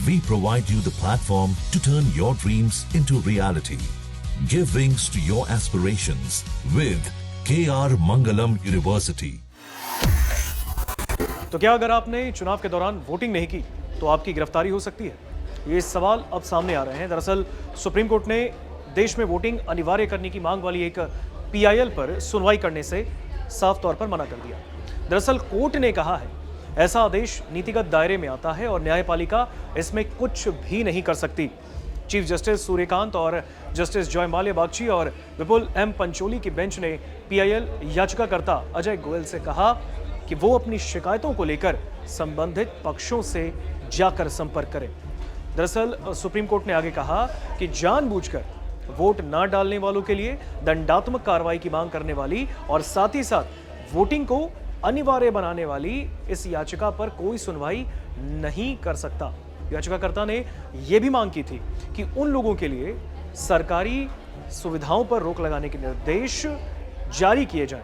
We provide you the platform to turn your dreams into reality. Give wings to your aspirations with KR Mangalam University. तो क्या अगर आपने चुनाव के दौरान वोटिंग नहीं की तो आपकी गिरफ्तारी हो सकती है? ये सवाल अब सामने आ रहे हैं। दरअसल सुप्रीम कोर्ट ने देश में वोटिंग अनिवार्य करने की मांग वाली एक पीआईएल पर सुनवाई करने से साफ तौर पर मना कर दिया। दरअसल कोर्ट ने कहा है ऐसा आदेश नीतिगत दायरे में आता है और न्यायपालिका इसमें कुछ भी नहीं कर सकती। चीफ जस्टिस सूर्यकांत और जस्टिस जॉय माल्या बागची और विपुल एम पंचोली की बेंच ने पीआईएल याचिकाकर्ता अजय गोयल से कहा कि वो अपनी शिकायतों को लेकर संबंधित पक्षों से जाकर संपर्क करें। दरअसल सुप्रीम कोर्ट ने आगे कहा कि जानबूझकर वोट न डालने वालों के लिए दंडात्मक कार्रवाई की मांग करने वाली और साथ ही साथ वोटिंग को अनिवार्य बनाने वाली इस याचिका पर कोई सुनवाई नहीं कर सकता। याचिकाकर्ता ने यह भी मांग की थी कि उन लोगों के लिए सरकारी सुविधाओं पर रोक लगाने के निर्देश जारी किए जाएं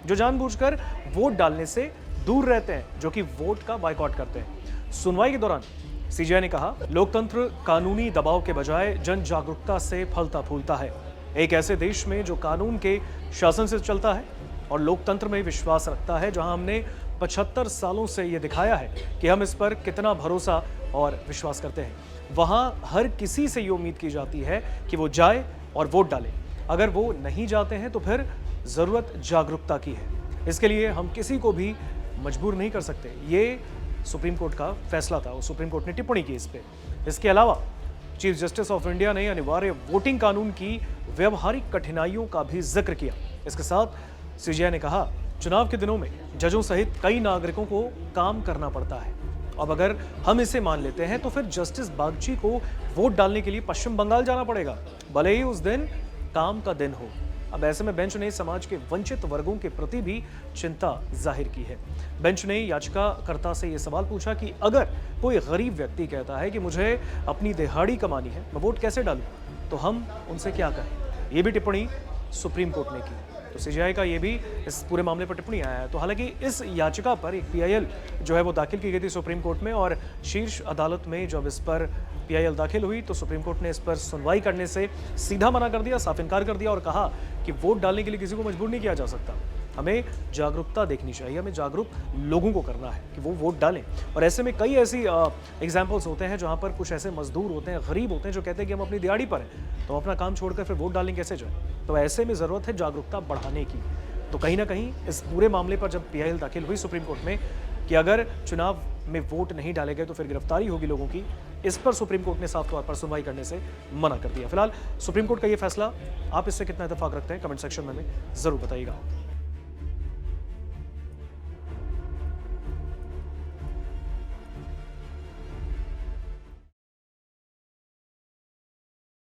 जो जानबूझकर वोट डालने से दूर रहते हैं, जो कि वोट का बायकॉट करते हैं। सुनवाई के दौरान सीजेआई ने कहा लोकतंत्र कानूनी दबाव के बजाय जन जागरूकता से फलता फूलता है। एक ऐसे देश में जो कानून के शासन से चलता है और लोकतंत्र में विश्वास रखता है, जहां हमने 75 सालों से यह दिखाया है कि हम इस पर कितना भरोसा और विश्वास करते हैं, वहां हर किसी से ये उम्मीद की जाती है कि वो जाए और वोट डाले। अगर वो नहीं जाते हैं तो फिर जरूरत जागरूकता की है। इसके लिए हम किसी को भी मजबूर नहीं कर सकते। ये सुप्रीम कोर्ट का फैसला था और सुप्रीम कोर्ट ने टिप्पणी की इस पे। इसके अलावा चीफ जस्टिस ऑफ इंडिया ने अनिवार्य वोटिंग कानून की व्यवहारिक कठिनाइयों का भी जिक्र किया। इसके साथ सीजेआई ने कहा चुनाव के दिनों में जजों सहित कई नागरिकों को काम करना पड़ता है। अब अगर हम इसे मान लेते हैं तो फिर जस्टिस बागची को वोट डालने के लिए पश्चिम बंगाल जाना पड़ेगा, भले ही उस दिन काम का दिन हो। अब ऐसे में बेंच ने समाज के वंचित वर्गों के प्रति भी चिंता जाहिर की है। बेंच ने याचिकाकर्ता से यह सवाल पूछा कि अगर कोई गरीब व्यक्ति कहता है कि मुझे अपनी दिहाड़ी कमानी है, मैं वोट कैसे डालूं, तो हम उनसे क्या कहें। ये भी टिप्पणी सुप्रीम कोर्ट ने की। तो सीजेआई का ये भी इस पूरे मामले पर टिप्पणी आया है। तो हालांकि इस याचिका पर एक पीआईएल जो है वो दाखिल की गई थी सुप्रीम कोर्ट में, और शीर्ष अदालत में जब इस पर पीआईएल दाखिल हुई तो सुप्रीम कोर्ट ने इस पर सुनवाई करने से सीधा मना कर दिया, साफ इनकार कर दिया और कहा कि वोट डालने के लिए किसी को मजबूर नहीं किया जा सकता। हमें जागरूकता देखनी चाहिए, हमें जागरूक लोगों को करना है कि वो वोट डालें। और ऐसे में कई ऐसी एग्जाम्पल्स होते हैं जहाँ पर कुछ ऐसे मजदूर होते हैं, गरीब होते हैं, जो कहते हैं कि हम अपनी दिहाड़ी पर हैं, तो अपना काम छोड़कर फिर वोट डालने कैसे जाए। तो ऐसे में ज़रूरत है जागरूकता बढ़ाने की। तो कहीं ना कहीं इस पूरे मामले पर जब पीआईएल दाखिल हुई सुप्रीम कोर्ट में कि अगर चुनाव में वोट नहीं डाले गए तो फिर गिरफ्तारी होगी लोगों की, इस पर सुप्रीम कोर्ट ने साफ तौर पर सुनवाई करने से मना कर दिया। फिलहाल सुप्रीम कोर्ट का ये फैसला, आप इससे कितना इत्तेफाक रखते हैं, कमेंट सेक्शन में जरूर बताइएगा।